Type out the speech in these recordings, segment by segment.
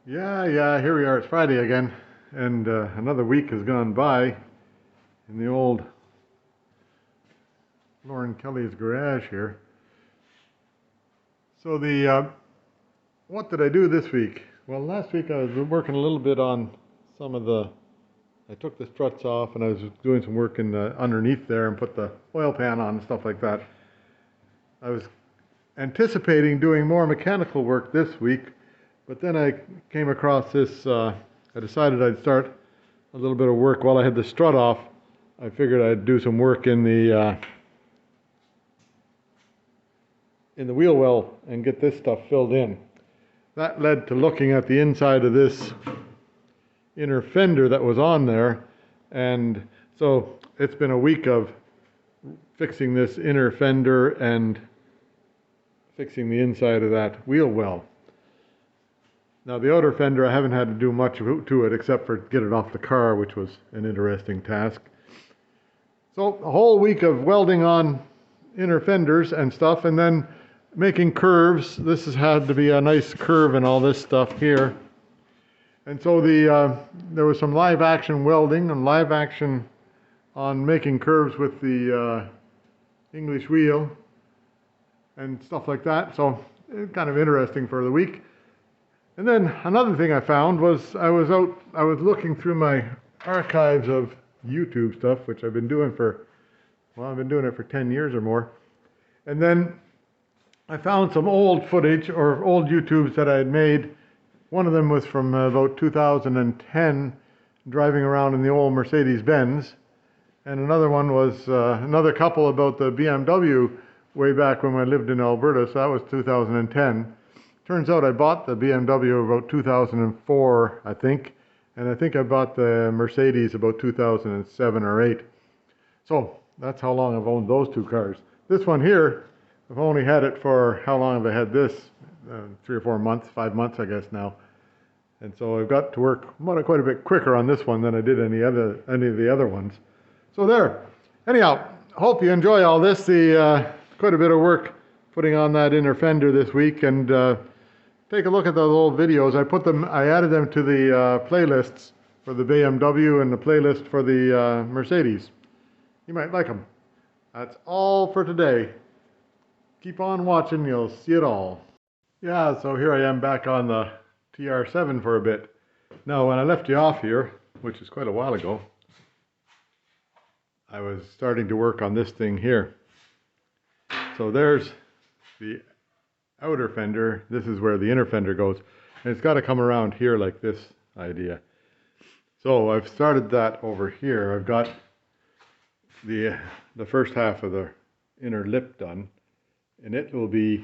Yeah, here we are. It's Friday again, and another week has gone by in the old Lauren Kelly's garage here. So what did I do this week? Well, last week I was working a little bit on some of I took the struts off and I was doing some work in underneath there and put the oil pan on and stuff like that. I was anticipating doing more mechanical work this week, but then I came across this, I decided I'd start a little bit of work while I had the strut off. I figured I'd do some work in the wheel well and get this stuff filled in. That led to looking at the inside of this inner fender that was on there, and so it's been a week of fixing this inner fender and fixing the inside of that wheel well. Now the outer fender, I haven't had to do much to it except for get it off the car, which was an interesting task. So a whole week of welding on inner fenders and stuff, and then making curves. This has had to be a nice curve and all this stuff here. And so there was some live action welding and live action on making curves with the English wheel and stuff like that. So kind of interesting for the week. And then another thing I found was I was looking through my archives of YouTube stuff, which I've been doing I've been doing it for 10 years or more. And then I found some old footage or old YouTubes that I had made. One of them was from about 2010, driving around in the old Mercedes-Benz. And another one was another couple about the BMW way back when I lived in Alberta, so that was 2010. Turns out I bought the BMW about 2004, I think, and I think I bought the Mercedes about 2007 or 8. So that's how long I've owned those two cars. This one here, I've only had it for, how long have I had this? 3 or 4 months, 5 months I guess now. And so I've got to work quite a bit quicker on this one than I did any of the other ones. So there. Anyhow, hope you enjoy all this. Quite a bit of work putting on that inner fender this week, and take a look at those old videos. I added them to the playlists for the BMW and the playlist for the Mercedes. You might like them. That's all for today. Keep on watching, you'll see it all. Yeah, so here I am back on the TR7 for a bit. Now, when I left you off here, which is quite a while ago, I was starting to work on this thing here. So there's the outer fender. This is where the inner fender goes. And it's got to come around here like this idea. So I've started that over here. I've got the first half of the inner lip done. And it will be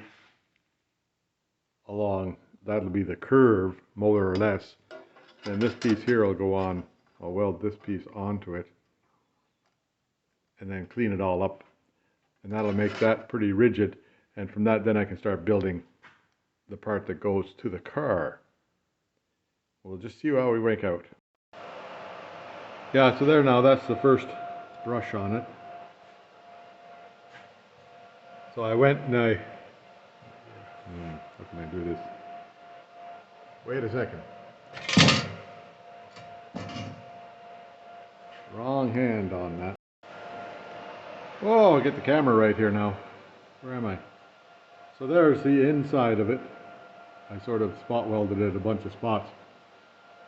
that'll be the curve, more or less. And this piece here will go on. I'll weld this piece onto it. And then clean it all up. And that'll make that pretty rigid. And from that, then I can start building the part that goes to the car. We'll just see how we work out. Yeah, so there now, that's the first brush on it. So I went and how can I do this? Wait a second. Wrong hand on that. Oh, I'll get the camera right here now. Where am I? So there's the inside of it. I sort of spot welded it a bunch of spots.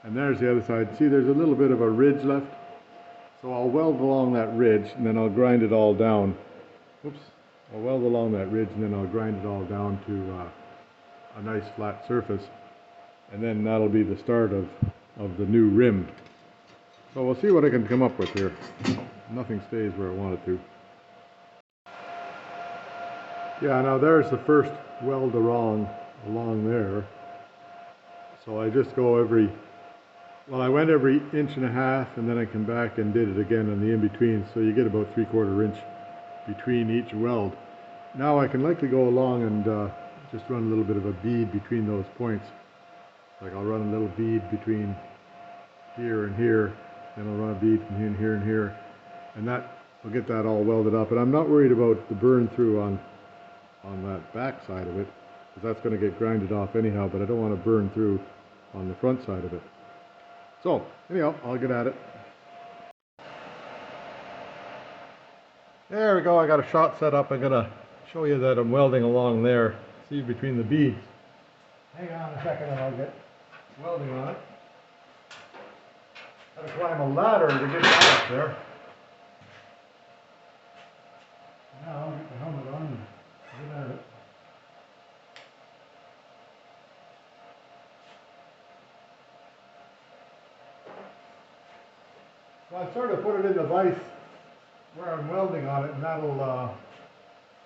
And there's the other side. See, there's a little bit of a ridge left. So I'll weld along that ridge and then I'll grind it all down. Oops. I'll weld along that ridge and then I'll grind it all down to a nice flat surface. And then that'll be the start of the new rim. So we'll see what I can come up with here. Nothing stays where I want it to. Yeah, now there's the first weld along there. So I just go I went every 1.5 inches, and then I come back and did it again on the in-between, so you get about 3/4 inch between each weld. Now I can likely go along and just run a little bit of a bead between those points. Like I'll run a little bead between here and here, then I'll run a bead from here and here, and that will get that all welded up. And I'm not worried about the burn through on that back side of it, because that's going to get grinded off anyhow, but I don't want to burn through on the front side of it. So anyhow, I'll get at it. There we go, I got a shot set up. I'm gonna show you that I'm welding along there. See between the beads. Hang on a second and I'll get welding on it. Gotta climb a ladder to get that up there. Now I'll get the helmet on and get at it. So I sort of put it in the vise where I'm welding on it, and that'll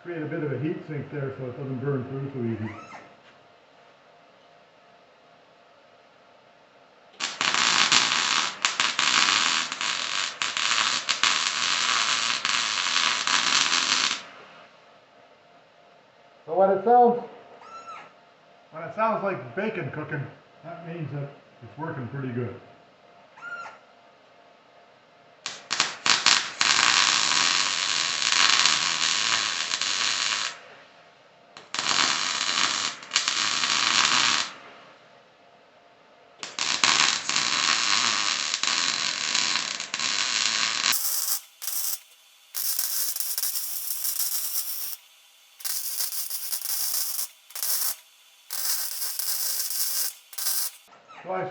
create a bit of a heat sink there so it doesn't burn through so easy. So when it sounds like bacon cooking, that means that it's working pretty good. So I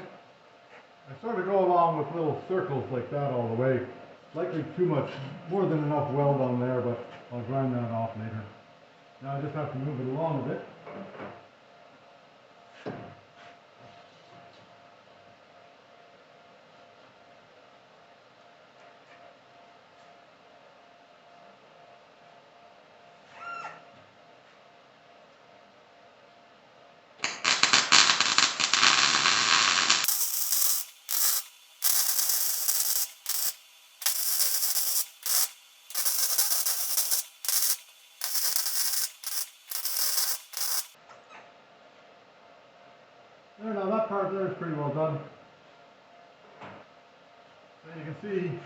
sort of go along with little circles like that all the way. Likely too much, more than enough weld on there, but I'll grind that off later. Now I just have to move it along a bit. There, now that part there is pretty well done. So you can see,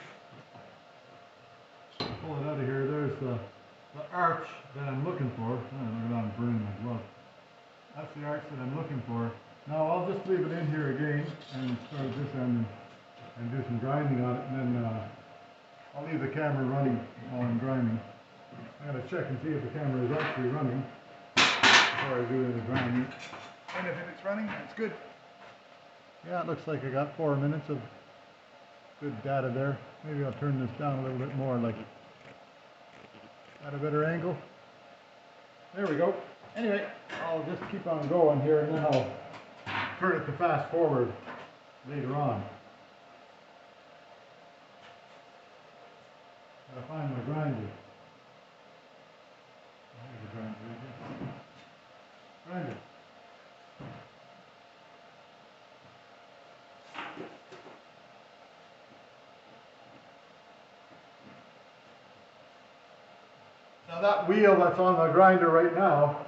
pull it out of here, there's the arch that I'm looking for. Oh, look at that, I'm burning my glove. That's the arch that I'm looking for. Now I'll just leave it in here again and start at this end and do some grinding on it, and then I'll leave the camera running while I'm grinding. I'm going to check and see if the camera is actually running before I do the grinding. And if it's running, it's good. Yeah, it looks like I got 4 minutes of good data there. Maybe I'll turn this down a little bit more, like at a better angle. There we go. Anyway, I'll just keep on going here and then I'll turn it to fast forward later on. Gotta find my grinder. There's the grinder right here. Grinder. Now that wheel that's on the grinder right now,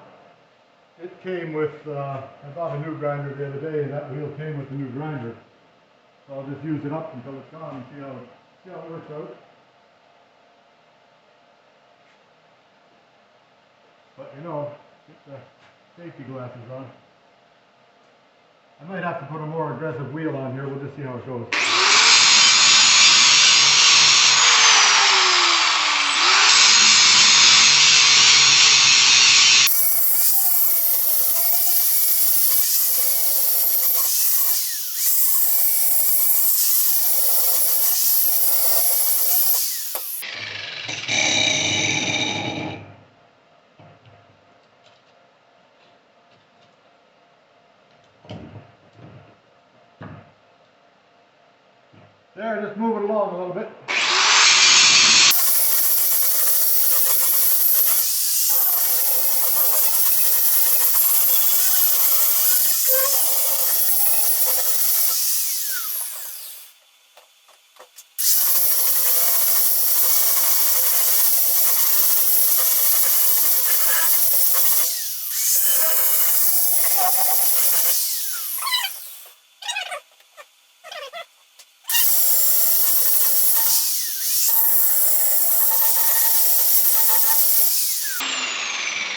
it came with, I bought a new grinder the other day, and that wheel came with the new grinder. So I'll just use it up until it's gone and see how it works out. But you know, get the safety glasses on. I might have to put a more aggressive wheel on here, we'll just see how it goes. There, just move it along a little bit.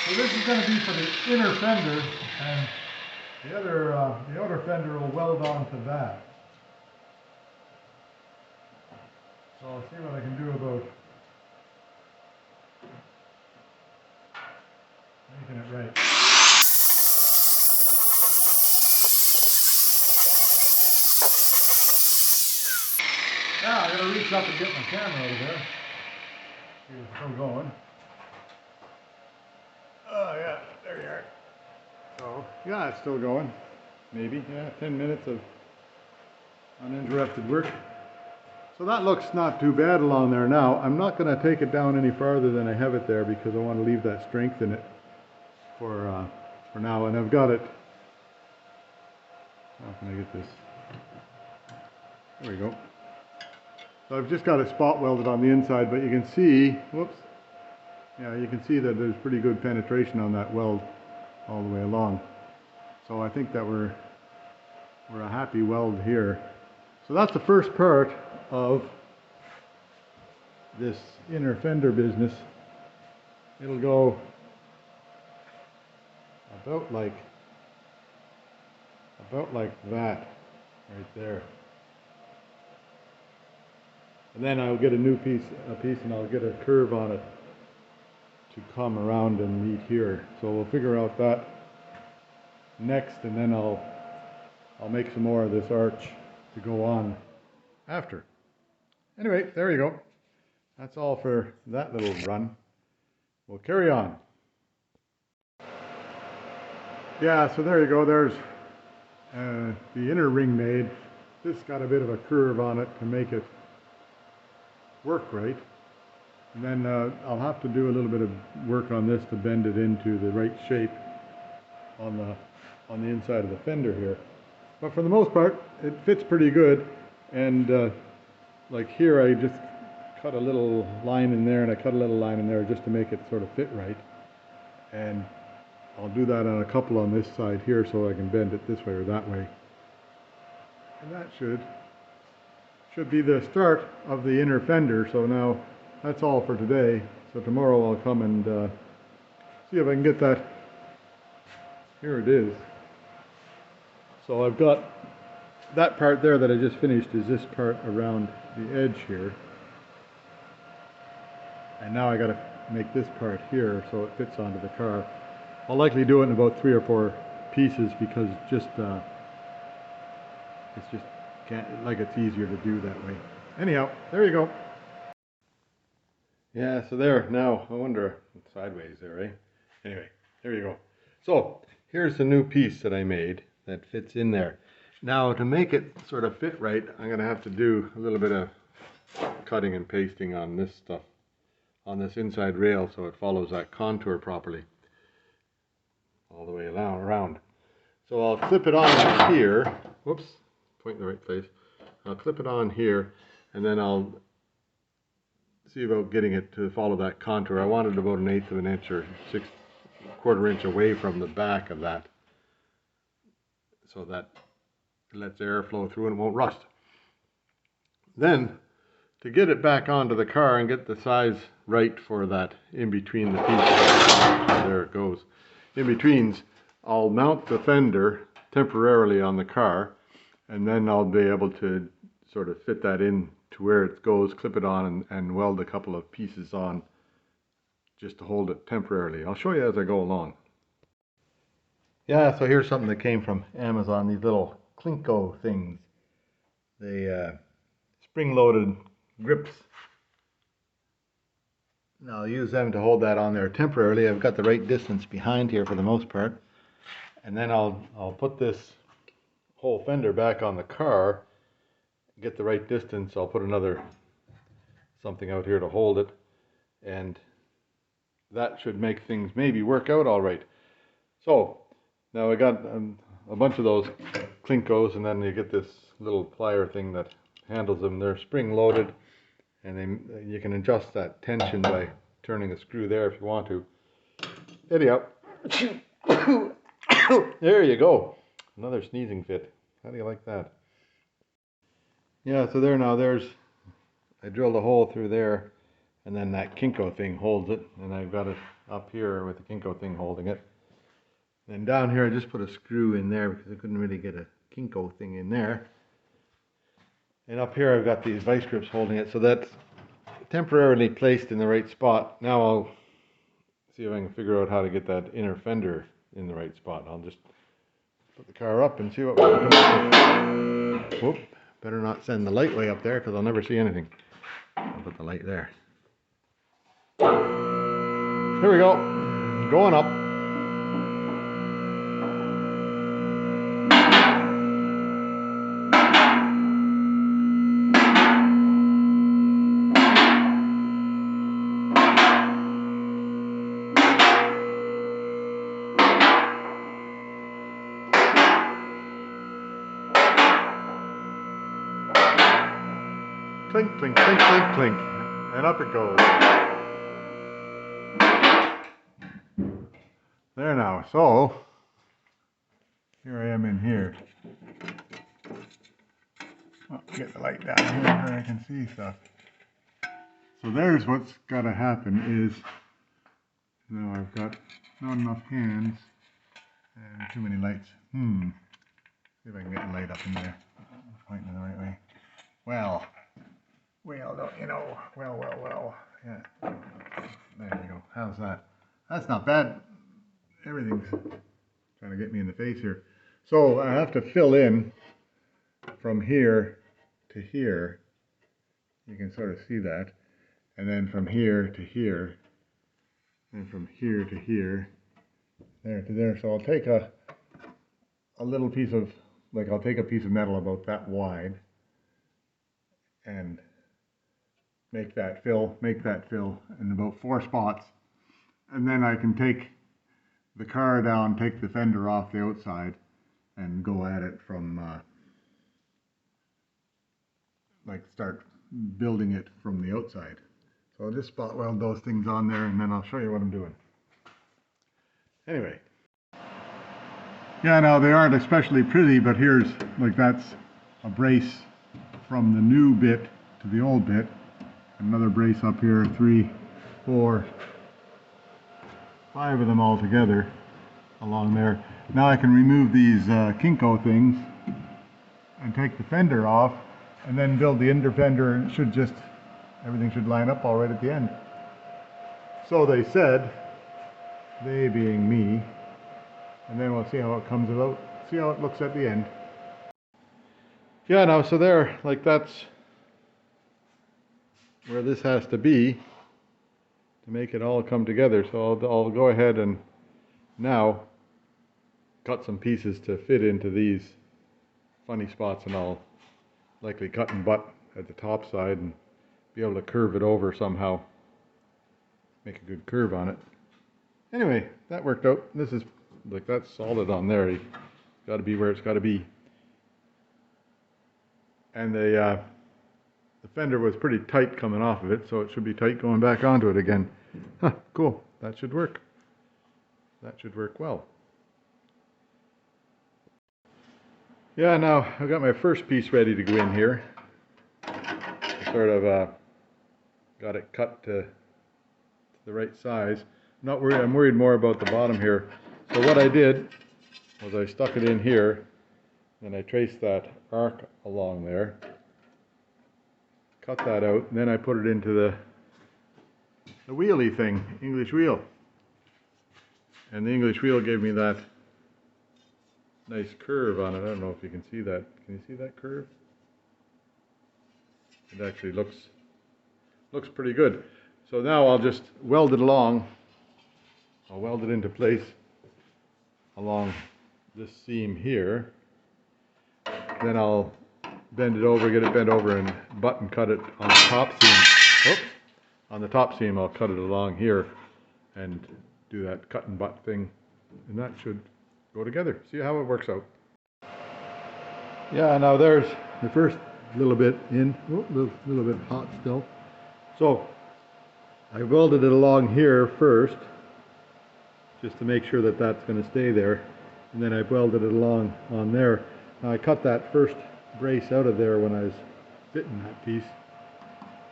So this is going to be for the inner fender, and The outer fender will weld onto that. So I'll see what I can do about making it right. Now I gotta reach up and get my camera over there. See if it's still going. Oh yeah, there you are. So yeah, it's still going. Maybe, yeah, 10 minutes of uninterrupted work. So that looks not too bad along there now. I'm not going to take it down any farther than I have it there because I want to leave that strength in it for now. And I've got it. How can I get this? There we go. So I've just got it spot welded on the inside, but you can see, whoops, yeah, you can see that there's pretty good penetration on that weld all the way along. So I think that we're a happy weld here. So that's the first part of this inner fender business. It'll go about like that right there. And then I'll get a new piece and I'll get a curve on it to come around and meet here. So we'll figure out that next, and then I'll make some more of this arch to go on after. Anyway, there you go. That's all for that little run. We'll carry on. Yeah, so there you go. There's the inner ring made. This got a bit of a curve on it to make it work right. And then I'll have to do a little bit of work on this to bend it into the right shape on the inside of the fender here. But for the most part, it fits pretty good. And like here, I just cut a little line in there and I cut a little line in there just to make it sort of fit right. And I'll do that on a couple on this side here so I can bend it this way or that way. And that should be the start of the inner fender. So now that's all for today. So tomorrow I'll come and see if I can get that. Here it is. So I've got that part there that I just finished is this part around the edge here. And now I got to make this part here so it fits onto the car. I'll likely do it in about 3 or 4 pieces because it's easier to do that way. Anyhow, there you go. Yeah, so there, now, I wonder, it's sideways there, right? Anyway, there you go. So, here's the new piece that I made that fits in there. Now, to make it sort of fit right, I'm going to have to do a little bit of cutting and pasting on this stuff, on this inside rail, so it follows that contour properly, all the way around. So I'll clip it on here, whoops, point in the right place. I'll clip it on here, and then I'll see about getting it to follow that contour. I wanted about 1/8 of an inch or 1/4 inch away from the back of that, so that it lets air flow through and it won't rust. Then, to get it back onto the car and get the size right for that in between the pieces, there it goes, in betweens, I'll mount the fender temporarily on the car, and then I'll be able to sort of fit that in to where it goes, clip it on, and weld a couple of pieces on just to hold it temporarily. I'll show you as I go along. Yeah, so here's something that came from Amazon, these little Klinko things. They spring-loaded grips. Now I'll use them to hold that on there temporarily. I've got the right distance behind here for the most part. And then I'll put this whole fender back on the car, get the right distance. I'll put another something out here to hold it, and that should make things maybe work out all right. So now I got a bunch of those Klinkos, and then you get this little plier thing that handles them. They're spring loaded, and you can adjust that tension by turning a screw there if you want to. Anyhow, there you go. Another sneezing fit. How do you like that? Yeah, so there now, I drilled a hole through there, and then that Kinko thing holds it, and I've got it up here with the Kinko thing holding it. And down here I just put a screw in there because I couldn't really get a Kinko thing in there. And up here I've got these vice grips holding it, so that's temporarily placed in the right spot. Now I'll see if I can figure out how to get that inner fender in the right spot. I'll just put the car up and see what we can come up with. Whoop, better not send the light way up there because I'll never see anything. I'll put the light there. Here we go, going up. Clink, clink, clink, clink, clink, and up it goes. There now, so here I am in here. Well, get the light down here where I can see stuff. So there's what's got to happen is, now I've got not enough hands and too many lights. See if I can get the light up in there. Pointing in the right way. Well, don't you know? Well. Yeah. There you go. How's that? That's not bad. Everything's trying to get me in the face here. So I have to fill in from here to here. You can sort of see that. And then from here to here. And from here to here. There to there. So I'll take a little piece of, I'll take a piece of metal about that wide. And make that fill in about 4 spots, and then I can take the car down, take the fender off the outside, and go at it from start building it from the outside. So I'll just spot weld those things on there, and then I'll show you what I'm doing. Anyway, yeah, now they aren't especially pretty, but here's that's a brace from the new bit to the old bit. Another brace up here, 3, 4, 5 of them all together along there. Now I can remove these Kinko things and take the fender off and then build the inner fender, and everything should line up all right at the end. So they said, they being me, and then we'll see how it comes about, see how it looks at the end. Yeah, now so there, that's where this has to be to make it all come together. So I'll go ahead and now cut some pieces to fit into these funny spots, and I'll likely cut and butt at the top side and be able to curve it over somehow, make a good curve on it. Anyway, that worked out. This is that's solid on there. It's got to be where it's got to be. And the fender was pretty tight coming off of it, so it should be tight going back onto it again. Huh, cool. That should work. That should work well. Yeah, now I've got my first piece ready to go in here. I sort of got it cut to the right size. Not worried. I'm worried more about the bottom here. So what I did was I stuck it in here, and I traced that arc along there. Cut that out, and then I put it into the wheelie thing, English wheel. And the English wheel gave me that nice curve on it. I don't know if you can see that. Can you see that curve? It actually looks pretty good. So now I'll just weld it along. I'll weld it into place along this seam here. Then I'll bend it over, get it bent over, and butt and cut it on the top seam. Oops. On the top seam I'll cut it along here and do that cut and butt thing, and that should go together. See how it works out. Yeah, now there's the first little bit in. Oh, little bit hot still. So I welded it along here first, just to make sure that that's going to stay there, and then I welded it along on there. Now I cut that first brace out of there when I was fitting that piece,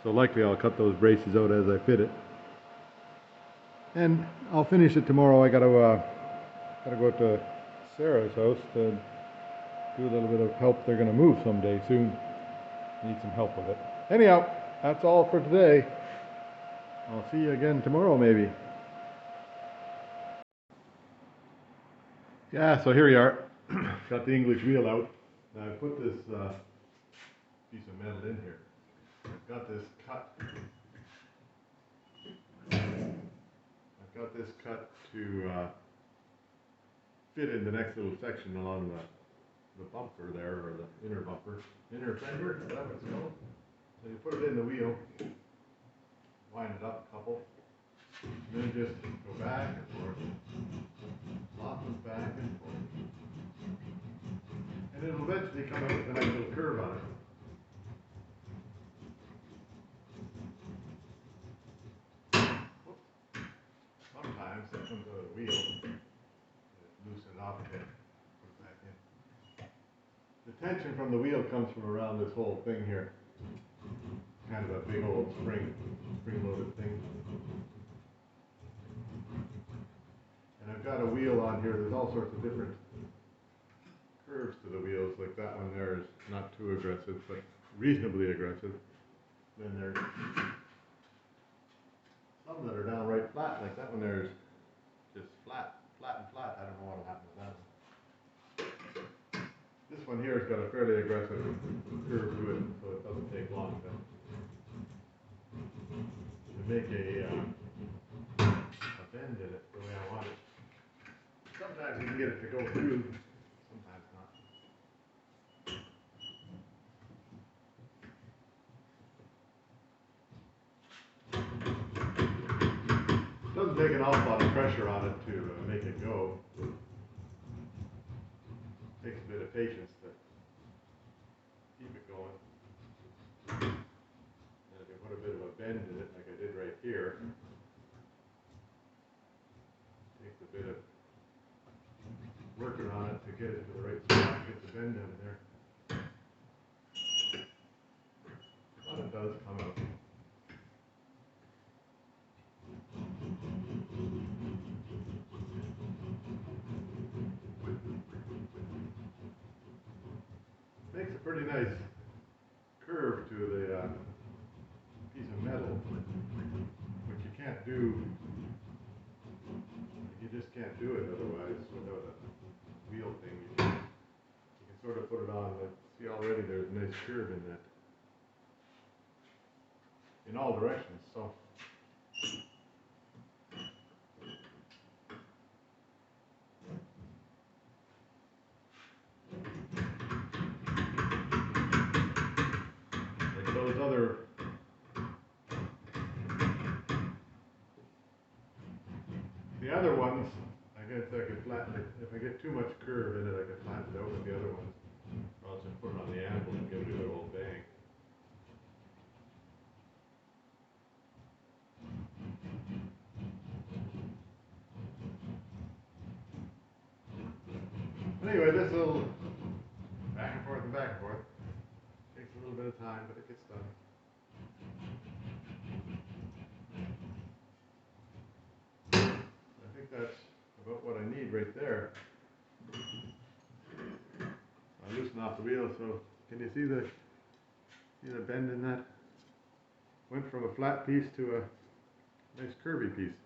so likely I'll cut those braces out as I fit it, and I'll finish it tomorrow. I got to Gotta go to Sarah's house to do a little bit of help. They're gonna move someday soon. Need some help with it. Anyhow, that's all for today. I'll see you again tomorrow maybe. Yeah, so here we are. Got the English wheel out. Now I put this piece of metal in here. I've got this cut. I've got this cut to fit in the next little section along the bumper there, or the inner bumper. Inner fender, is that what it's called? So you put it in the wheel, wind it up a couple, and then just go back and forth, lock them back and forth. And it'll eventually come out with a nice little curve on it. Sometimes that comes out of the wheel, loosen it off again, put it back in. The tension from the wheel comes from around this whole thing here. Kind of a big old spring-loaded thing. And I've got a wheel on here. There's all sorts of different curves to the wheels. Like that one there is not too aggressive, but reasonably aggressive. Then there's some that are downright flat. Like that one there is just flat and flat. I don't know what'll happen with that one. This one here has got a fairly aggressive curve to it, so it doesn't take long to make a bend in it the way I want it. Sometimes you can get it to go through, sometimes not. It doesn't take an awful lot of pressure on it to make it go. It takes a bit of patience to keep it going. And if you put a bit of a bend in it, like I did right here, it takes a bit of working on it to get it to the right spot, get the bend in there. But it does come out. Makes a pretty nice curve to the piece of metal, which you can't do. You just can't do it otherwise without a wheel thing. You can sort of put it on. Like, see, already there's a nice curve in that, in all directions. So. Like those other the other ones, I guess I could flatten it. If I get too much curve in it, I could flatten it out with the other ones. Or I'll just put it on the anvil and give it a good old bang. Anyway, this little back and forth and back and forth takes a little bit of time, but it gets done. I think that's about what I need right there. I loosen off the wheel, so can you see the bend in that? Went from a flat piece to a nice curvy piece.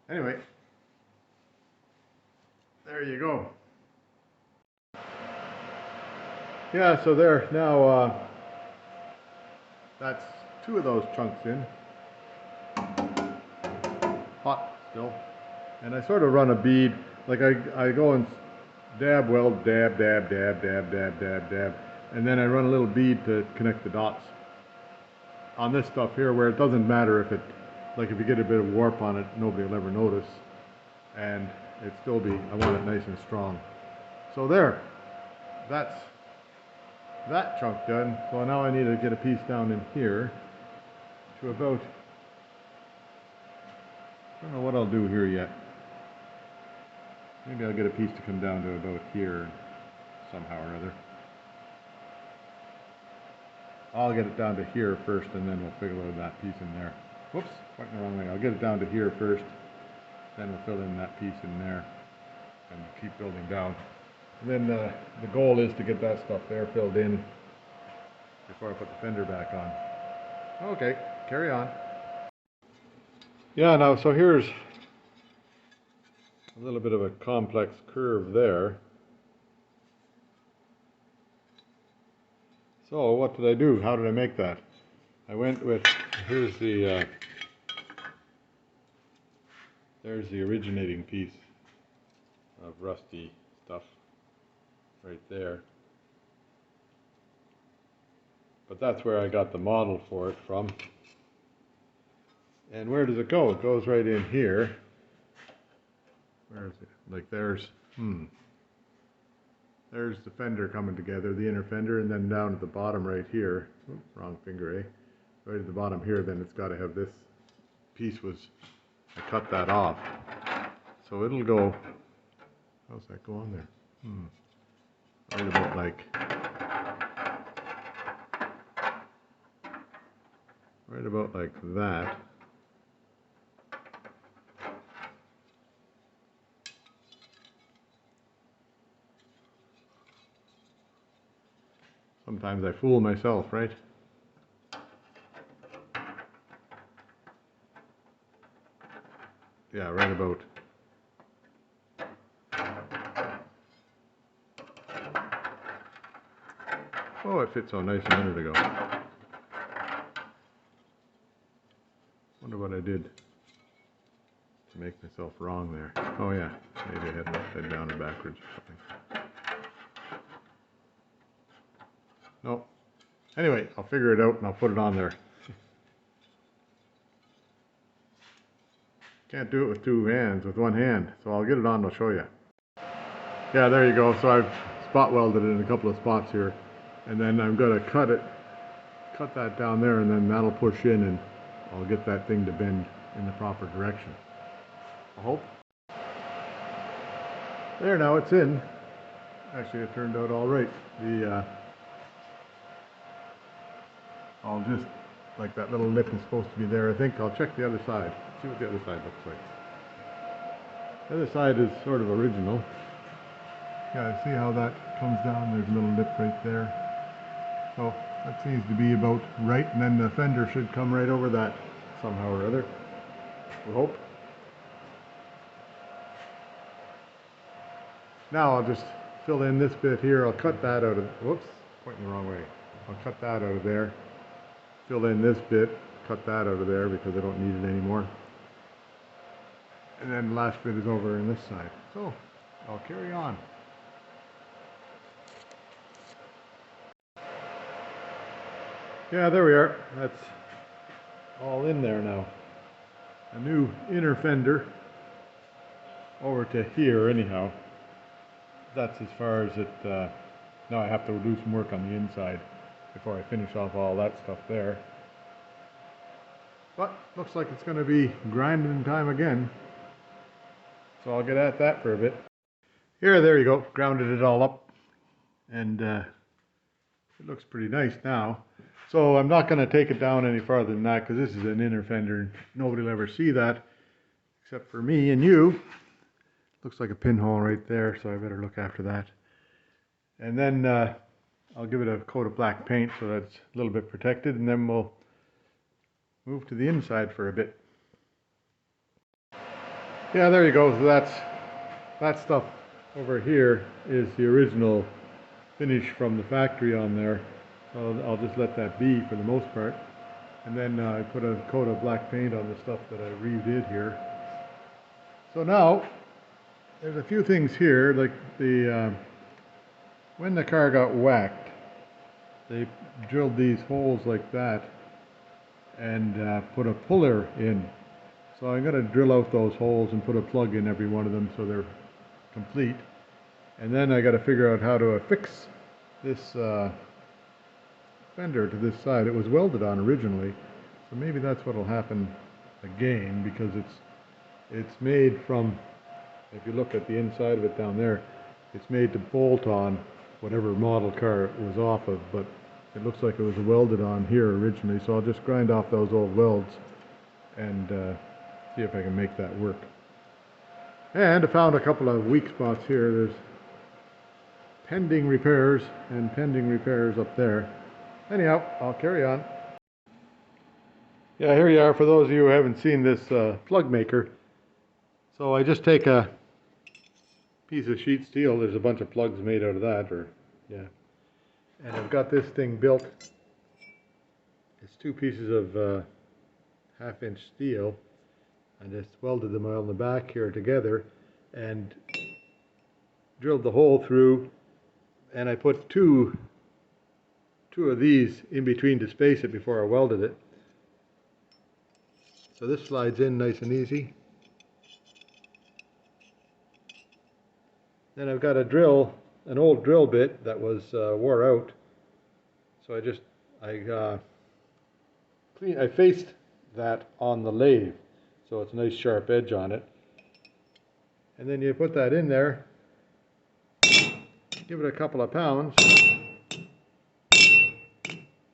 Anyway, there you go. Yeah, so there, now that's two of those chunks in. Hot still. And I sort of run a bead, like I go and dab weld, dab, dab, dab, dab, dab, dab, dab. And then I run a little bead to connect the dots on this stuff here, where it doesn't matter if it, like if you get a bit of warp on it, nobody will ever notice. And it still be, I want it nice and strong. So there, that's that chunk done. So now I need to get a piece down in here to about, I don't know what I'll do here yet. Maybe I'll get a piece to come down to about here somehow or other. I'll get it down to here first, and then we'll figure out that piece in there. Whoops, pointing the wrong way. I'll get it down to here first, then we'll fill in that piece in there. and keep building down. And then the goal is to get that stuff there filled in before I put the fender back on. Okay, carry on. Yeah, now so here's a little bit of a complex curve there. So what did I do? How did I make that? I went with, here's the there's the originating piece of rusty stuff right there. But that's where I got the model for it from. And where does it go? It goes right in here. Where is it? Like there's the fender coming together, the inner fender, and then down at the bottom right here. Oops, wrong finger, eh? Right at the bottom here, then it's got to have this piece I cut that off. So it'll go, how's that go on there? Right about like, right about like that. Sometimes I fool myself, right? Yeah, right about. Oh, it fit so nice a minute ago. Wonder what I did to make myself wrong there. Oh yeah, maybe I had it upside down or backwards or something. No. Anyway, I'll figure it out and I'll put it on there. Can't do it with two hands, with one hand. So I'll get it on and I'll show you. Yeah, there you go. So I've spot welded it in a couple of spots here. And then I'm going to cut that down there, and then that'll push in and I'll get that thing to bend in the proper direction. I hope. There, now it's in. Actually, it turned out all right. I'll just, like that little lip is supposed to be there. I think I'll check the other side. See what the other side looks like. The other side is sort of original. Yeah, see how that comes down? There's a little lip right there. So that seems to be about right, and then the fender should come right over that somehow or other. We hope. Now I'll just fill in this bit here. I'll cut that out of, whoops, pointing the wrong way. I'll cut that out of there. Fill in this bit, cut that out of there because I don't need it anymore. And then the last bit is over on this side. So I'll carry on. Yeah, there we are. That's all in there now. A new inner fender over to here anyhow. That's as far as it, now I have to do some work on the inside before I finish off all that stuff there. But looks like it's going to be grinding time again. So I'll get at that for a bit. Here, there you go. Grounded it all up. And it looks pretty nice now. So I'm not going to take it down any farther than that because this is an inner fender. Nobody will ever see that except for me and you. Looks like a pinhole right there, so I better look after that. And then I'll give it a coat of black paint so that's a little bit protected, and then we'll move to the inside for a bit. Yeah, there you go. So that stuff over here is the original finish from the factory on there. So I'll just let that be for the most part. And then I put a coat of black paint on the stuff that I redid here. So now, there's a few things here, like when the car got whacked, they drilled these holes like that and put a puller in. So I'm going to drill out those holes and put a plug in every one of them so they're complete. And then I got to figure out how to affix this fender to this side. It was welded on originally, so maybe that's what will happen again, because it's made from, if you look at the inside of it down there, it's made to bolt on whatever model car it was off of, but it looks like it was welded on here originally, so I'll just grind off those old welds and see if I can make that work. And I found a couple of weak spots here. There's pending repairs and pending repairs up there. Anyhow, I'll carry on. Yeah, here you are for those of you who haven't seen this plug maker. So I just take a piece of sheet steel. There's a bunch of plugs made out of that, yeah. And I've got this thing built. It's two pieces of half-inch steel. I just welded them on the back here together and drilled the hole through, and I put two of these in between to space it before I welded it. So this slides in nice and easy. Then I've got a drill, an old drill bit that was wore out. So I faced that on the lathe, so it's a nice sharp edge on it. And then you put that in there, give it a couple of pounds.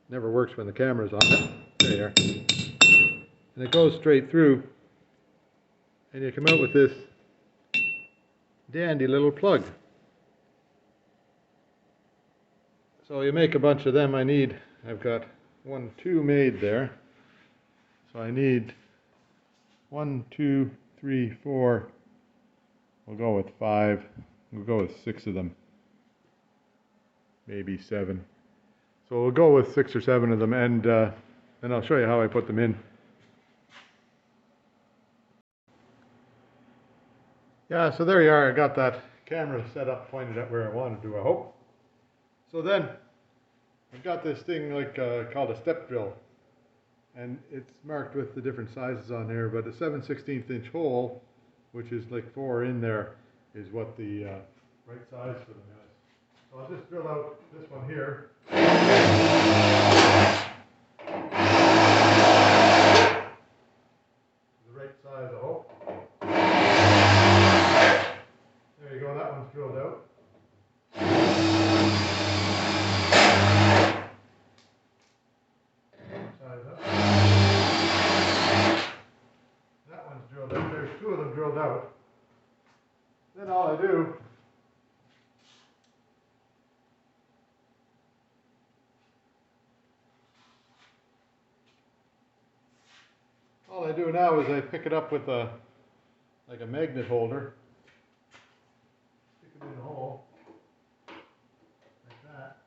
Never works when the camera's on it. There you are. And it goes straight through, and you come out with this dandy little plug. So you make a bunch of them. I've got 2 made there. So I need 1, 2, 3, 4. We'll go with 5. We'll go with 6 of them. Maybe 7. So we'll go with 6 or 7 of them, and then I'll show you how I put them in. Yeah, so there you are. I got that camera set up, pointed at where I wanted to, I hope. So then, I've got this thing called a step drill. And it's marked with the different sizes on there, but a 7/16 inch hole, which is like 4 in there, is what the right size for them is. So I'll just drill out this one here. The right size, I hope. There you go, that one's drilled out. Size up. That one's drilled out. There's 2 of them drilled out. Then all I do now is I pick it up with like a magnet holder. Stick it in the hole. Like that.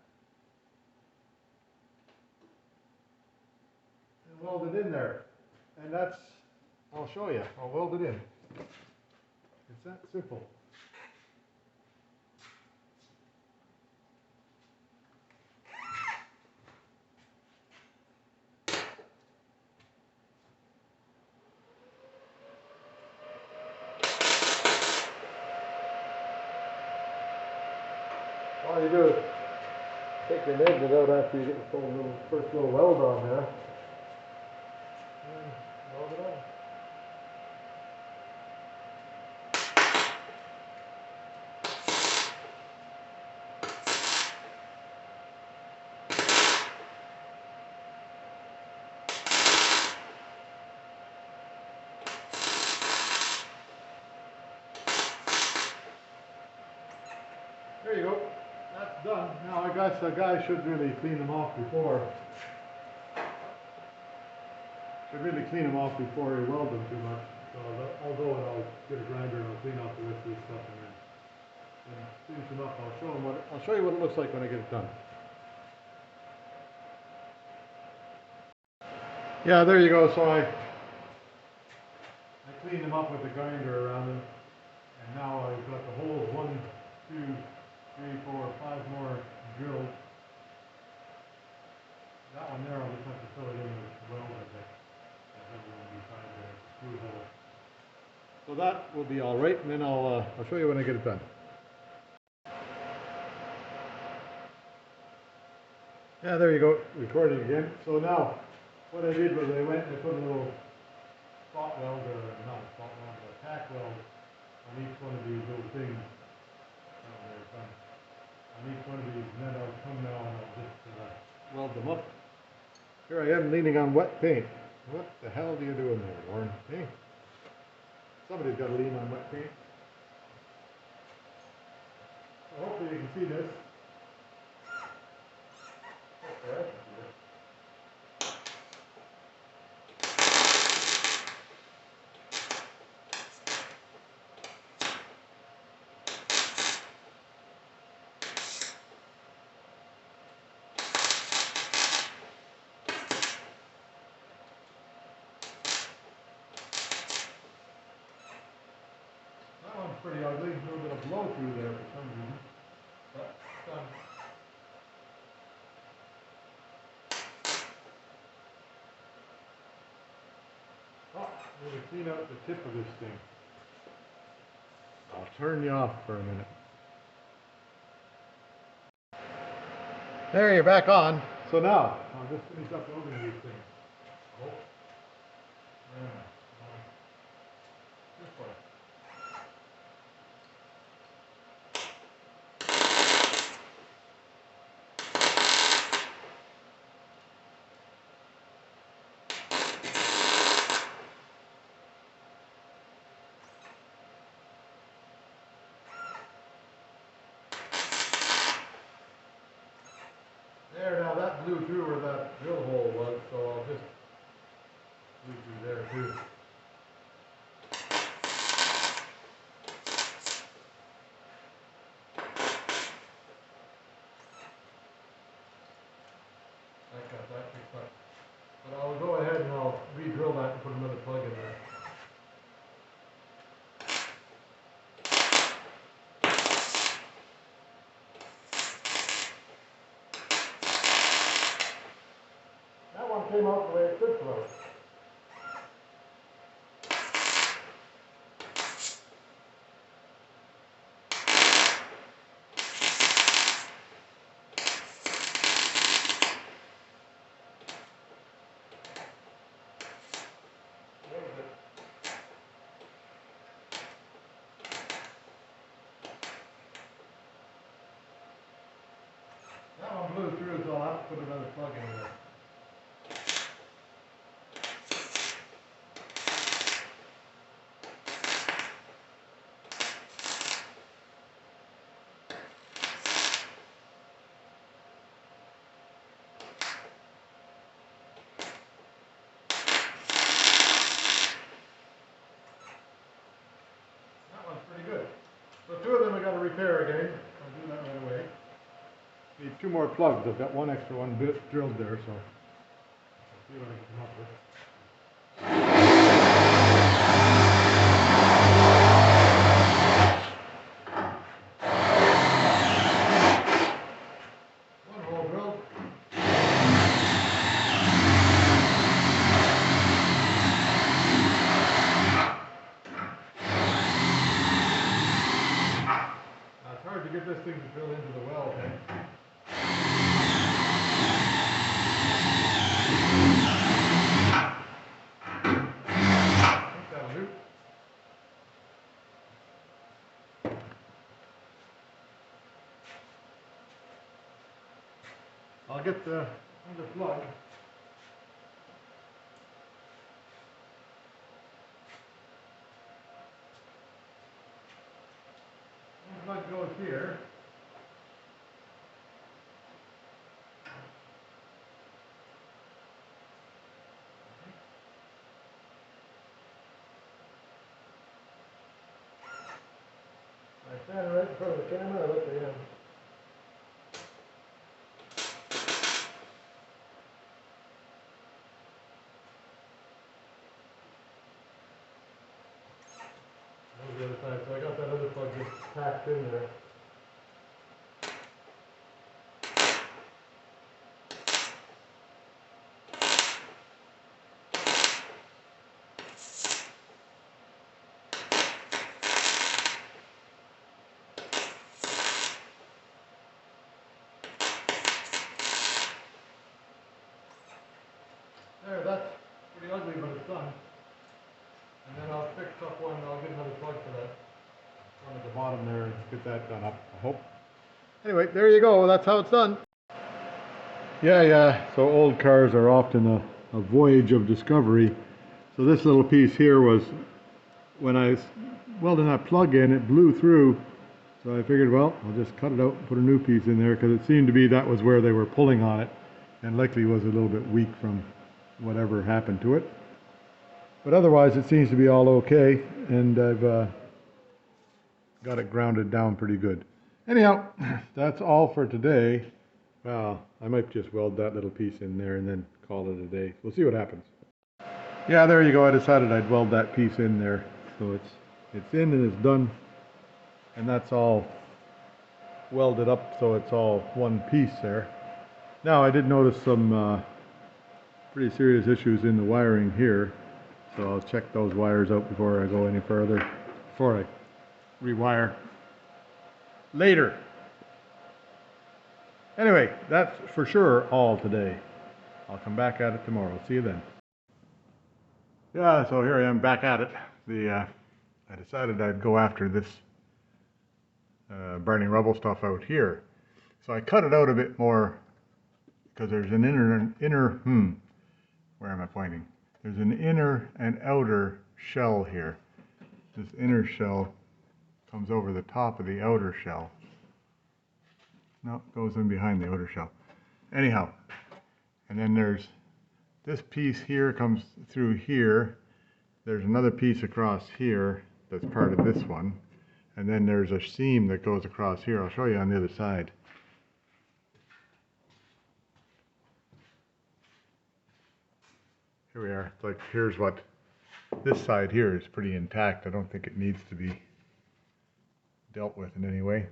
And weld it in there. And I'll show you. I'll weld it in. It's that simple. All you do is take your magnet out after you get the first little weld on there, and weld it on. There you go. That's done. Now I guess a guy should really clean them off before. Should really clean them off before you weld them too much. So I'll go and I'll get a grinder and I'll clean off the rest of this stuff and then finish them up. I'll show you what it looks like when I get it done. Yeah, there you go. So I cleaned them up with the grinder around them, and now I've got the holes 1, 2, 3, 4, 5 more drilled. That one there, I'll just have to fill it in with weld, I think. That one beside the screw hole. So that will be all right, and then I'll show you when I get it done. Yeah, there you go, recording again. So now, what I did was I went and I put a little spot weld, or not a spot weld, but a tack weld on each one of these little things. Oh, there it's done. On each one of these, and then I'll come now and I'll just weld them up. Here I am leaning on wet paint. What the hell are you doing there, Warren? Hey? Somebody's got to lean on wet paint. can see this. Okay. That one's pretty ugly. A little bit of blow through there for some reason. But it's done. Oh, I'm going to clean out the tip of this thing. I'll turn you off for a minute. There, you're back on. So now, I'll just finish up welding these things. Oh. Yeah. This way. There, now that blew through where that drill hole was, so I'll just blew through there too. I got that fixed up. But I'll go ahead and I'll re-drill that and put another plug in there. That one came out the way it should flow. That one blew through, so I'll have to put another plug in there. That one's pretty good. So two of them I got to repair again. I'll do that right away. Need two more plugs. I've got one extra one drilled there, so I'll see what I can come up with. One hole drilled. Now it's hard to get this thing to drill into the well, okay? I'll get the other plug. One plug goes here. I stand right in front of the camera, I look at him. The other side, so I got that other plug just packed in there. There, that's pretty ugly, but it's done. And then I'll fix up one, I'll get another plug for that one at the bottom there and get that done up, I hope. Anyway, there you go, that's how it's done. Yeah, so old cars are often a voyage of discovery. So this little piece here was, when I welded that plug in, it blew through So I figured, well, I'll just cut it out and put a new piece in there, because it seemed to be that was where they were pulling on it, and likely was a little bit weak from whatever happened to it. But otherwise it seems to be all okay, and I've got it grounded down pretty good. Anyhow, that's all for today. Well, I might just weld that little piece in there and then call it a day. We'll see what happens. Yeah, there you go. I decided I'd weld that piece in there. So it's in and it's done. And that's all welded up, so it's all one piece there. Now, I did notice some pretty serious issues in the wiring here. So I'll check those wires out before I go any further, before I rewire later. Anyway, that's for sure all today. I'll come back at it tomorrow. See you then. Yeah, so here I am back at it. I decided I'd go after this burning rubble stuff out here. So I cut it out a bit more because there's an where am I pointing? There's an inner and outer shell here. This inner shell comes over the top of the outer shell. No, it goes in behind the outer shell. Anyhow, and then there's this piece here comes through here. There's another piece across here that's part of this one. And then there's a seam that goes across here. I'll show you on the other side. Here we are. It's like, here's what this side here is pretty intact. I don't think it needs to be dealt with in any way.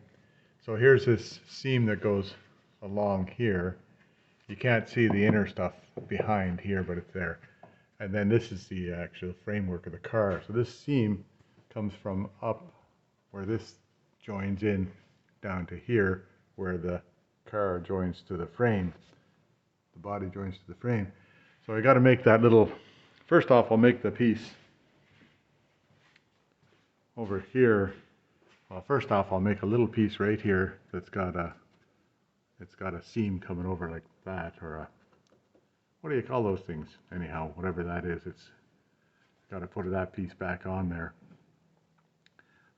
So here's this seam that goes along here. You can't see the inner stuff behind here, but it's there. And then this is the actual framework of the car. So this seam comes from up where this joins in down to here, where the car joins to the frame. The body joins to the frame. So I got to make that little, first off I'll make the piece over here. Well, first off I'll make a little piece right here that's got a, it's got a seam coming over like that, or a, what do you call those things? Anyhow, whatever that is, it's got to put that piece back on there.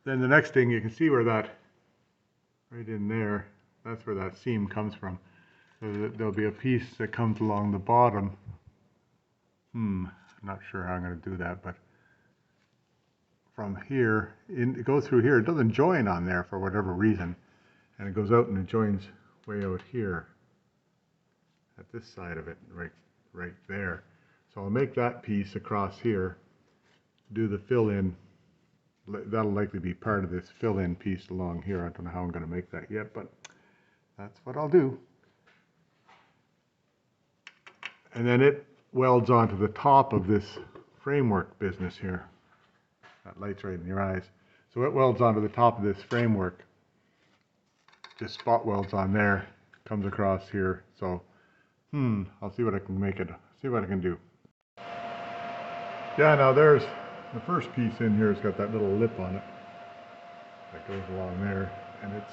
Then the next thing, you can see where that, right in there, that's where that seam comes from. So there'll be a piece that comes along the bottom. I'm not sure how I'm going to do that, but from here, it goes through here. It doesn't join on there for whatever reason, and it goes out and it joins way out here at this side of it, right there. So I'll make that piece across here, do the fill-in. That'll likely be part of this fill-in piece along here. I don't know how I'm going to make that yet, but that's what I'll do. And then it welds onto the top of this framework business here. That light's right in your eyes. So it welds onto the top of this framework. Just spot welds on there, comes across here. So, I'll see what I can make it, see what I can do. Yeah, now there's the first piece in here. It's got that little lip on it that goes along there, and it's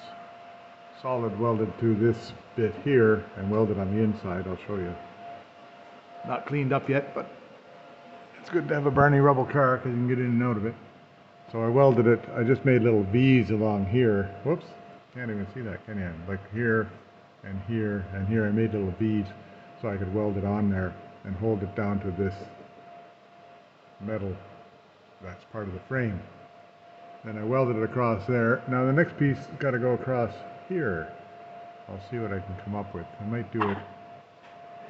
solid welded to this bit here and welded on the inside. I'll show you. Not cleaned up yet, but it's good to have a burning rubble car because you can get in and out of it. So I welded it. I just made little V's along here. Whoops, can't even see that, can you? Like here and here and here. I made little V's so I could weld it on there and hold it down to this metal that's part of the frame. Then I welded it across there. Now the next piece has got to go across here. I'll see what I can come up with. I might do it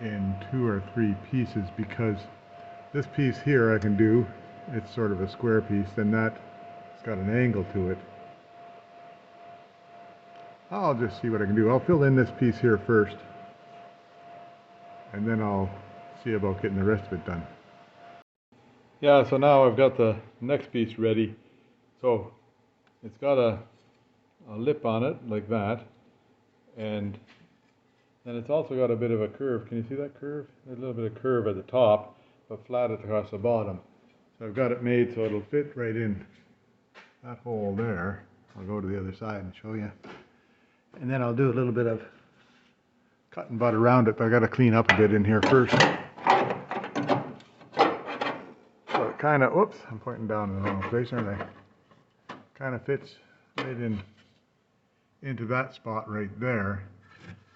in 2 or 3 pieces, because this piece here I can do, it's sort of a square piece, then that's got an angle to it. I'll just see what I can do. I'll fill in this piece here first, and then I'll see about getting the rest of it done. Yeah, so now I've got the next piece ready. So it's got a lip on it like that, and then it's also got a bit of a curve. Can you see that curve? There's a little bit of curve at the top, but flat across the bottom. So I've got it made so it'll fit right in that hole there. I'll go to the other side and show you. And then I'll do a little bit of cut and butt around it, but I got to clean up a bit in here first. So it kind of, whoops, I'm pointing down in the wrong place, aren't I? Kind of fits right in into that spot right there.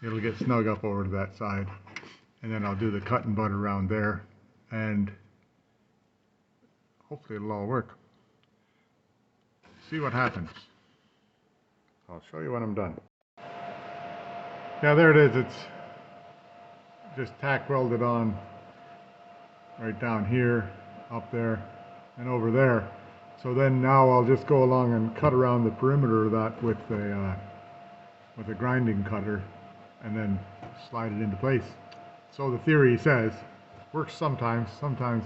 It'll get snug up over to that side. And then I'll do the cut and butt around there. And hopefully it'll all work. See what happens. I'll show you when I'm done. Yeah, there it is. It's just tack welded on right down here, up there, and over there. So then now I'll just go along and cut around the perimeter of that with a grinding cutter, and then slide it into place. So the theory says, works sometimes. Sometimes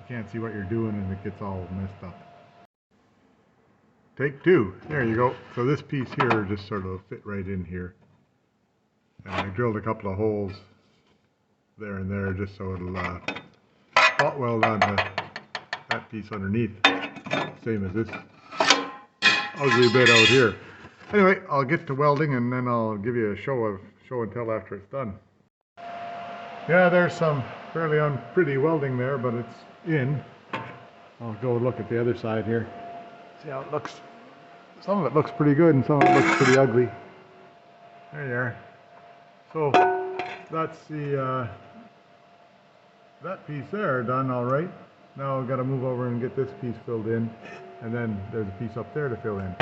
you can't see what you're doing and it gets all messed up. Take two. There you go. So this piece here just sort of fit right in here. And I drilled a couple of holes there and there just so it'll spot weld onto that piece underneath. Same as this ugly bit out here. Anyway, I'll get to welding and then I'll give you a show and tell after it's done. Yeah, there's some fairly unpretty welding there, but it's in. I'll go look at the other side here. See how it looks. Some of it looks pretty good and some of it looks pretty ugly. There you are. So that's the that piece there done all right. Now I've got to move over and get this piece filled in, and then there's a piece up there to fill in.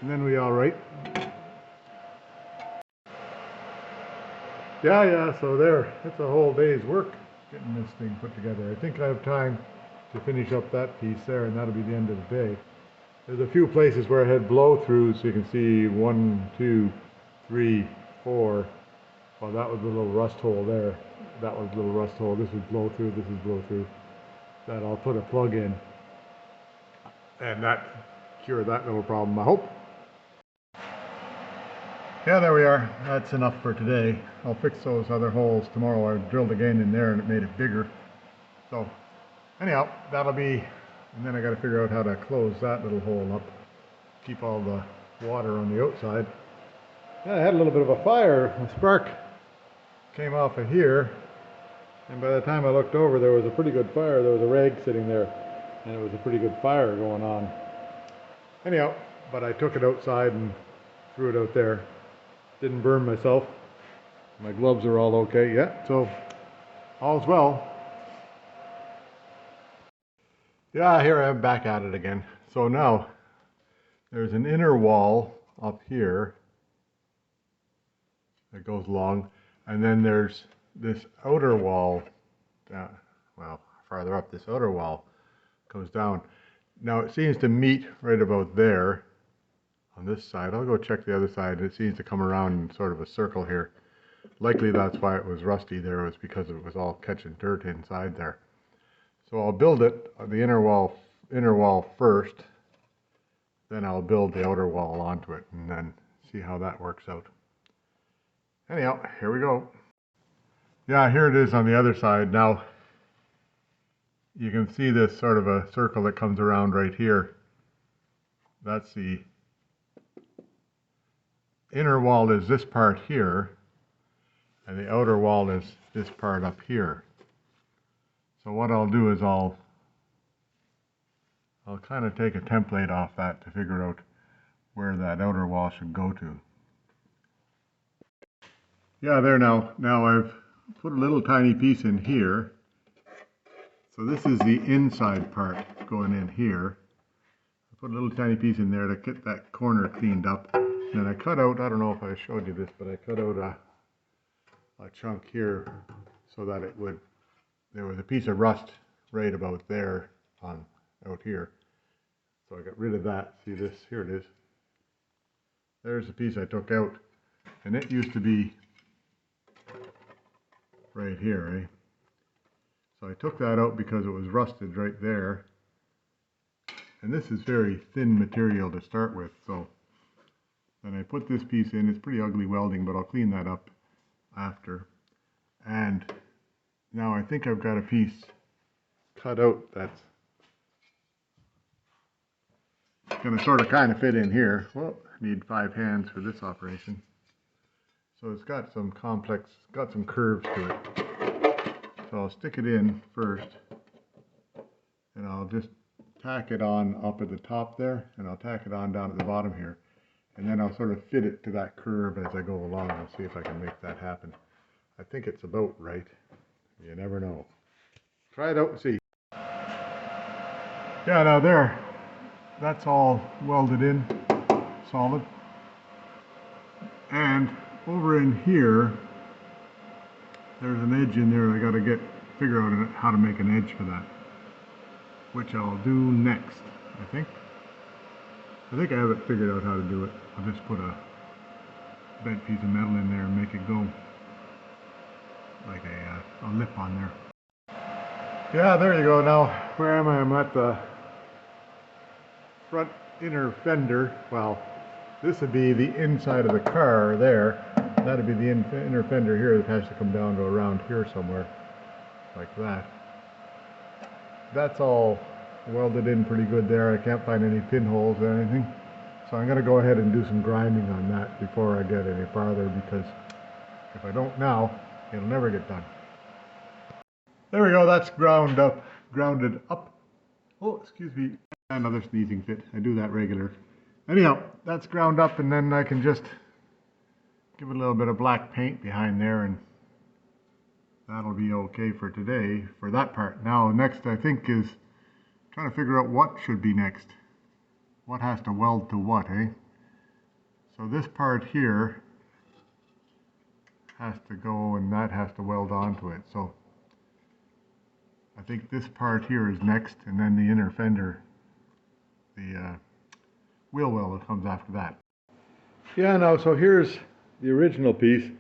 And then we all right. Yeah, so there, it's a whole day's work getting this thing put together. I think I have time to finish up that piece there, and that'll be the end of the day. There's a few places where I had blow-throughs, so you can see 1, 2, 3, 4. Well, that was a little rust hole there. That was a little rust hole. This is blow-through, this is blow-through. That I'll put a plug in, and that cured that little problem, I hope. Yeah, there we are. That's enough for today. I'll fix those other holes tomorrow. I drilled again in there and it made it bigger. So anyhow, that'll be, and then I got to figure out how to close that little hole up. Keep all the water on the outside. Yeah, I had a little bit of a fire. A spark came off of here. And by the time I looked over, there was a pretty good fire. There was a rag sitting there. And it was a pretty good fire going on. Anyhow, but I took it outside and threw it out there. Didn't burn myself. My gloves are all okay. Yeah, so all's well. Yeah, here I am back at it again. So now there's an inner wall up here that goes along, and then there's this outer wall down, well, farther up. This outer wall goes down. Now it seems to meet right about there on this side. I'll go check the other side. It seems to come around in sort of a circle here. Likely that's why it was rusty there, was because it was all catching dirt inside there. So I'll build it, the inner wall first, then I'll build the outer wall onto it and then see how that works out. Anyhow, here we go. Yeah, here it is on the other side. Now you can see this sort of a circle that comes around right here. That's the inner wall, is this part here, and the outer wall is this part up here. So what I'll do is I'll kind of take a template off that to figure out where that outer wall should go to. Yeah, there now. Now I've put a little tiny piece in here. So this is the inside part going in here. I put a little tiny piece in there to get that corner cleaned up. And then I cut out, I don't know if I showed you this, but I cut out a chunk here so that it would, there was a piece of rust right about there on out here. So I got rid of that. See this? Here it is. There's the piece I took out. And it used to be right here, eh? So I took that out because it was rusted right there. And this is very thin material to start with, so then I put this piece in. It's pretty ugly welding, but I'll clean that up after. And now I think I've got a piece cut out that's going to sort of kind of fit in here. Well, I need 5 hands for this operation. So it's got some complex, got some curves to it. So I'll stick it in first, and I'll just tack it on up at the top there, and I'll tack it on down at the bottom here. and then I'll sort of fit it to that curve as I go along. I'll see if I can make that happen. I think it's about right. You never know. Try it out and see. Yeah, now there, that's all welded in, solid. And over in here, there's an edge in there I gotta figure out how to make an edge for that, which I'll do next, I think. I think I have it figured out how to do it. I'll just put a bent piece of metal in there and make it go like a lip on there. Yeah, there you go. Now, where am I? I'm at the front inner fender. Well, this would be the inside of the car there. That'd be the inner fender here that has to come down to around here somewhere, like that. That's all welded in pretty good there. I can't find any pinholes or anything. So I'm going to go ahead and do some grinding on that before I get any farther, because if I don't now, it'll never get done. There we go, that's grounded up. Oh, excuse me, another sneezing fit. I do that regular. Anyhow, that's ground up, and then I can just give it a little bit of black paint behind there, and that'll be okay for today, for that part. Now, next I think is trying to figure out what should be next. What has to weld to what, eh? So this part here has to go, and that has to weld onto it. So I think this part here is next, and then the inner fender, the wheel well comes after that. Yeah, now, so here's the original piece.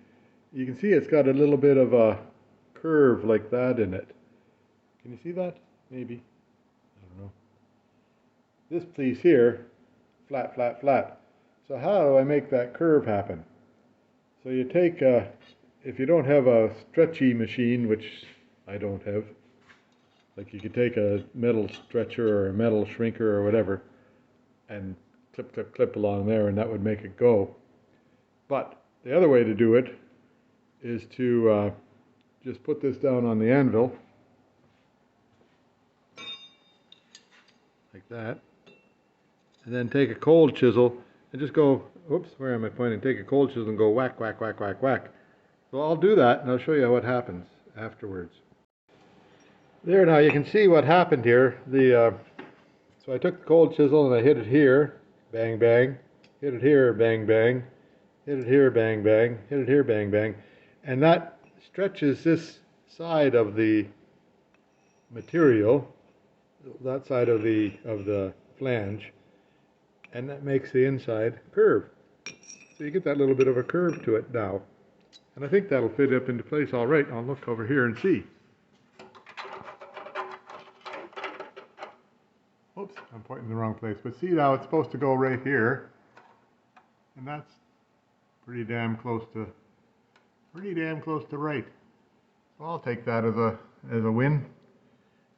You can see it's got a little bit of a curve like that in it. Can you see that? Maybe. I don't know. This piece here, flat, flat, flat. So how do I make that curve happen? So you take, if you don't have a stretchy machine, which I don't have, like you could take a metal stretcher or a metal shrinker or whatever and clip, clip, clip along there, and that would make it go. But the other way to do it is to just put this down on the anvil, like that, and then take a cold chisel and just go, oops, where am I pointing? Take a cold chisel and go whack, whack, whack, whack, whack. So I'll do that, and I'll show you what happens afterwards. There, now you can see what happened here. So I took the cold chisel and I hit it here, bang, bang, hit it here, bang, bang, hit it here, bang, bang, hit it here, bang, bang, and that stretches this side of the material, that side of the flange, and that makes the inside curve. So you get that little bit of a curve to it now, and I think that'll fit up into place all right. I'll look over here and see. Oops, I'm pointing in the wrong place. But see, now it's supposed to go right here, and that's pretty damn close to right. So I'll take that as a win.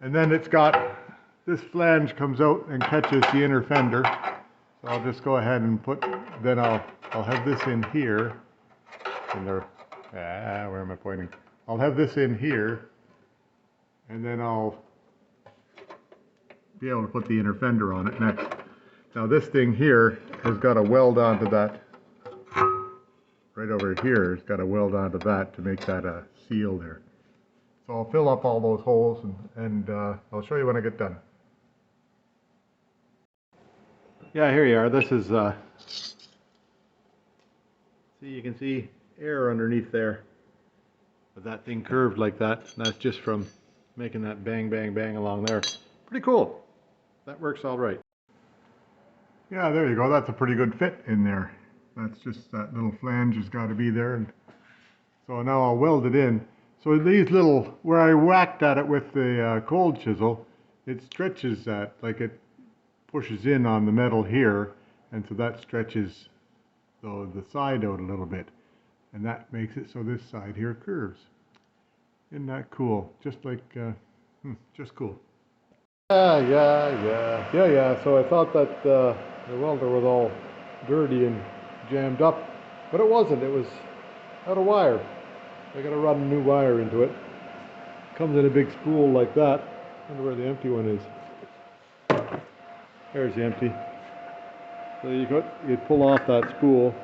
And then it's got, this flange comes out and catches the inner fender. So I'll just go ahead and then I'll have this in here. Where am I pointing? I'll have this in here, and then I'll be able to put the inner fender on it next. Now this thing here has got a weld onto that, right over here, it's got a weld onto that to make that a seal there. So I'll fill up all those holes, and I'll show you when I get done. Yeah, here you are. This is, see, you can see air underneath there. With that thing curved like that, and that's just from making that bang, bang, bang along there. Pretty cool. That works all right. Yeah, there you go. That's a pretty good fit in there. That's just that little flange has got to be there. And so now I'll weld it in. So these little, where I whacked at it with the cold chisel, it stretches that, like it pushes in on the metal here, and so that stretches the side out a little bit. And that makes it so this side here curves. Isn't that cool? Just like, just cool. Yeah. So I thought that the welder was all dirty and jammed up, but it wasn't. It was out of wire. I got to run a new wire into it. Comes in a big spool like that. I wonder where the empty one is. There's the empty. So you pull off that spool.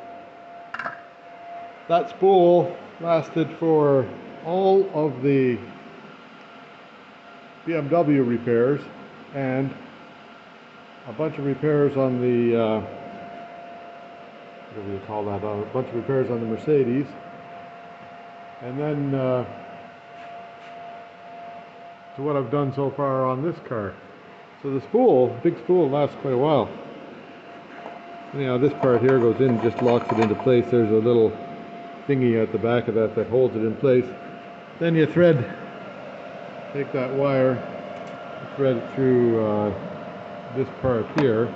That spool lasted for all of the BMW repairs and a bunch of repairs on the, what do you call that, a bunch of repairs on the Mercedes. And then to what I've done so far on this car. So the spool, big spool, lasts quite a while. Anyhow, this part here goes in, just locks it into place. There's a little thingy at the back of that holds it in place. Then you take that wire, thread it through this part here.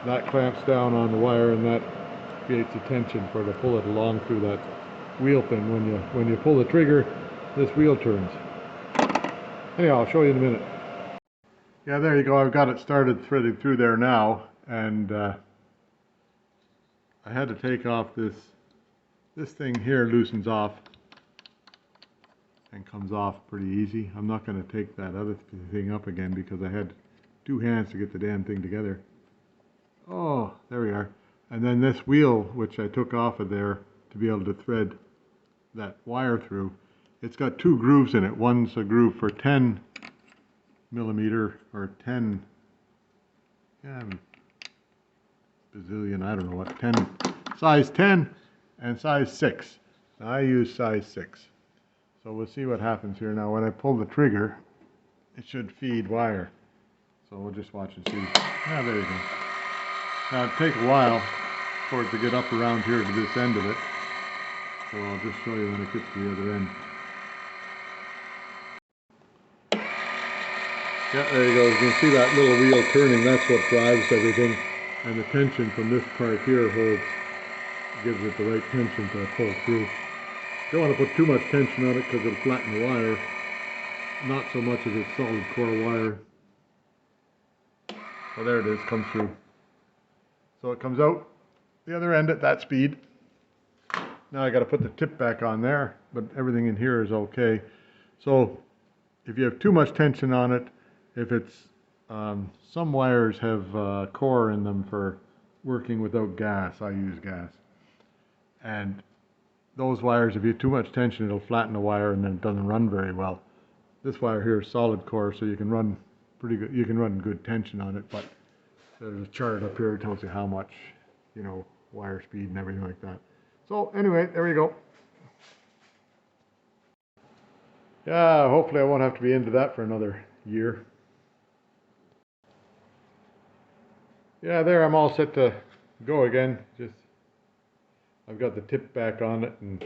That clamps down on the wire, and that creates a tension to pull it along through that wheel thing. When you pull the trigger, this wheel turns. Anyhow, I'll show you in a minute. Yeah, there you go. I've got it started threading through there now, and I had to take off this thing here. Loosens off and comes off pretty easy. I'm not going to take that other thing up again because I had 2 hands to get the damn thing together. Oh, there we are. And then this wheel, which I took off of there to be able to thread that wire through, it's got 2 grooves in it. One's a groove for 10 millimeter or 10 bazillion, I don't know what, 10, size 10 and size 6. Now, I use size 6. So we'll see what happens here. Now when I pull the trigger, it should feed wire. So we'll just watch and see. Yeah, there you go. Now it'll take a while for it to get up around here to this end of it. So I'll just show you when it gets to the other end. Yeah, there you go. You can see that little wheel turning. That's what drives everything. And the tension from this part here gives it the right tension to pull through. Don't want to put too much tension on it because it'll flatten the wire. Not so much as it's solid core wire. So there it is, comes through. So it comes out the other end at that speed. Now I got to put the tip back on there, but everything in here is okay. So if you have too much tension on it, if it's some wires have core in them for working without gas. I use gas, and those wires, if you have too much tension, it'll flatten the wire and then it doesn't run very well. This wire here is solid core, so you can run pretty good. You can run good tension on it, but there's a chart up here that tells you how much, wire speed and everything like that. So anyway, there you go. Yeah, hopefully I won't have to be into that for another year. Yeah, there, I'm all set to go again. I've got the tip back on it and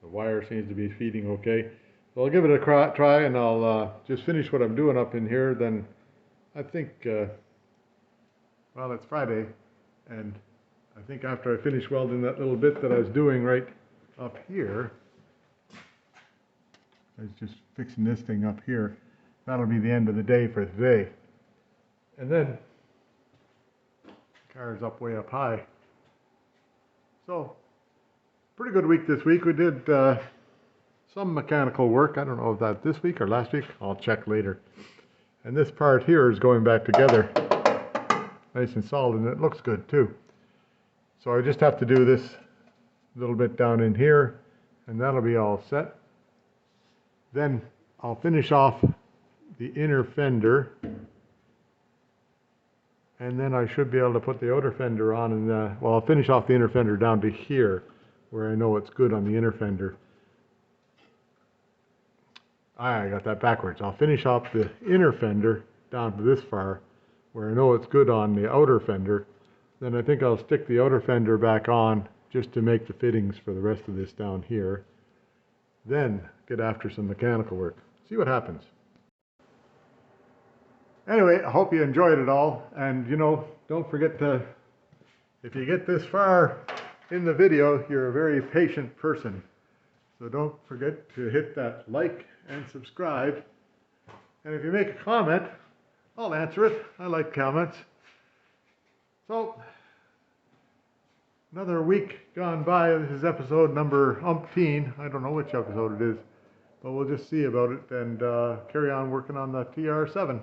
the wire seems to be feeding okay. So I'll give it a try, and I'll just finish what I'm doing up in here. Then I think, well, it's Friday, and I think after I finish welding that little bit that I was doing right up here, I was just fixing this thing up here. That'll be the end of the day for today. And then the car's up way up high. So, pretty good week this week. We did some mechanical work. I don't know if that this week or last week. I'll check later. And this part here is going back together nice and solid, and it looks good too. So I just have to do this little bit down in here, and that'll be all set. Then I'll finish off the inner fender, and then I should be able to put the outer fender on, and well, I'll finish off the inner fender down to here where I know it's good on the inner fender. I got that backwards. I'll finish off the inner fender down to this far where I know it's good on the outer fender. Then I think I'll stick the outer fender back on just to make the fittings for the rest of this down here. Then get after some mechanical work. See what happens. Anyway, I hope you enjoyed it all, and don't forget to, if you get this far in the video, you're a very patient person. So don't forget to hit that like and subscribe. And if you make a comment, I'll answer it. I like comments. So, another week gone by. This is episode number umpteen. I don't know which episode it is, but we'll just see about it and carry on working on the TR7.